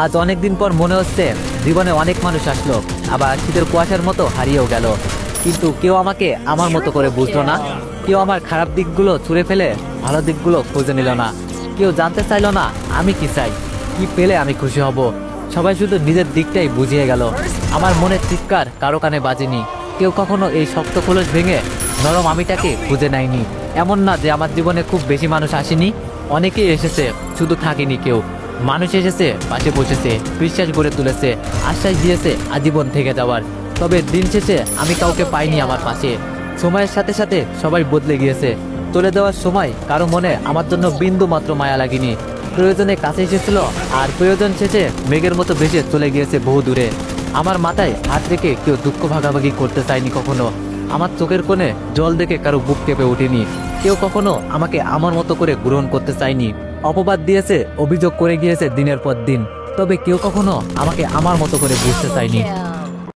আজ অনেকদিন পর মনে হচ্ছে জীবনে অনেক মানুষ আসলো, আবার শীতের কুয়াশার মতো হারিয়েও গেল, কিন্তু কেউ আমাকে আমার মতো করে বুঝলো না। কেউ আমার খারাপ দিকগুলো ছুঁড়ে ফেলে ভালো দিকগুলো খুঁজে নিল না। কেউ জানতে চাইলো না আমি কি চাই, কি পেলে আমি খুশি হব। সবাই শুধু নিজের দিকটাই বুঝিয়ে গেল। আমার মনের চিৎকার কারো কানে বাজেনি। কেউ কখনো এই শক্ত খোলস ভেঙে নরম আমিটাকে খুঁজে নেয়নি। এমন না যে আমার জীবনে খুব বেশি মানুষ আসেনি, অনেকেই এসেছে, শুধু থাকেনি কেউ। মানুষ এসেছে, পাশে বসেছে, বিশ্বাস গড়ে তুলেছে, আশ্বাস দিয়েছে আজীবন থেকে যাওয়ার। তবে দিন শেষে আমি কাউকে পাইনি আমার পাশে। সময়ের সাথে সাথে সবাই বদলে গিয়েছে। চলে যাওয়ার সময় কারো মনে আমার জন্য বিন্দু মাত্র মায়া লাগেনি। প্রয়োজনে কাছে এসেছিল, আর প্রয়োজন শেষে মেঘের মতো ভেসে চলে গিয়েছে বহু দূরে। আমার মাথায় হাত রেখে কেউ দুঃখ ভাগাভাগি করতে চায়নি কখনো। আমার চোখের কোণে জল দেখে কারো বুক কেঁপে ওঠেনি। কেউ কখনো আমাকে আমার মতো করে গ্রহণ করতে চায়নি। অপবাদ দিয়েছে, অভিযোগ করে গিয়েছে দিনের পর দিন, তবে কেউ কখনো আমাকে আমার মতো করে বুঝতে চায়নি।